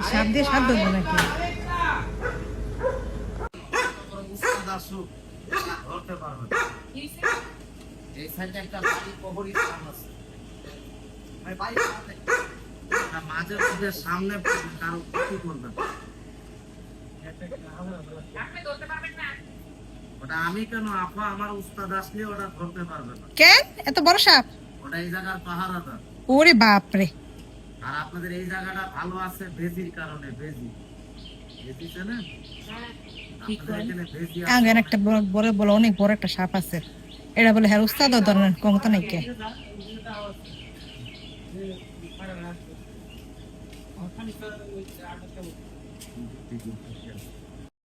সাপ দিয়ে সাপ ধরবো নাকি? সামনে কারো ক্ষতি করবে ওটা আমি কেন আপা আমার উস্তাদ আসলে ওটা ধরতে পারবে না। কেন এত বড় সাপ? ওটা এই জায়গার পাহারাদার। ওরে বাপরে। আর আপনাদের এই জায়গাটা ভালো আছে ভেজির কারণে। ভেজি না আগে একটা বড় বড় অনেক বড় একটা সাপ আছে, এটা বলে হ্যাঁ উস্তাদ ধরনের ক্ষমতা নাই কে? ঠিক আছে।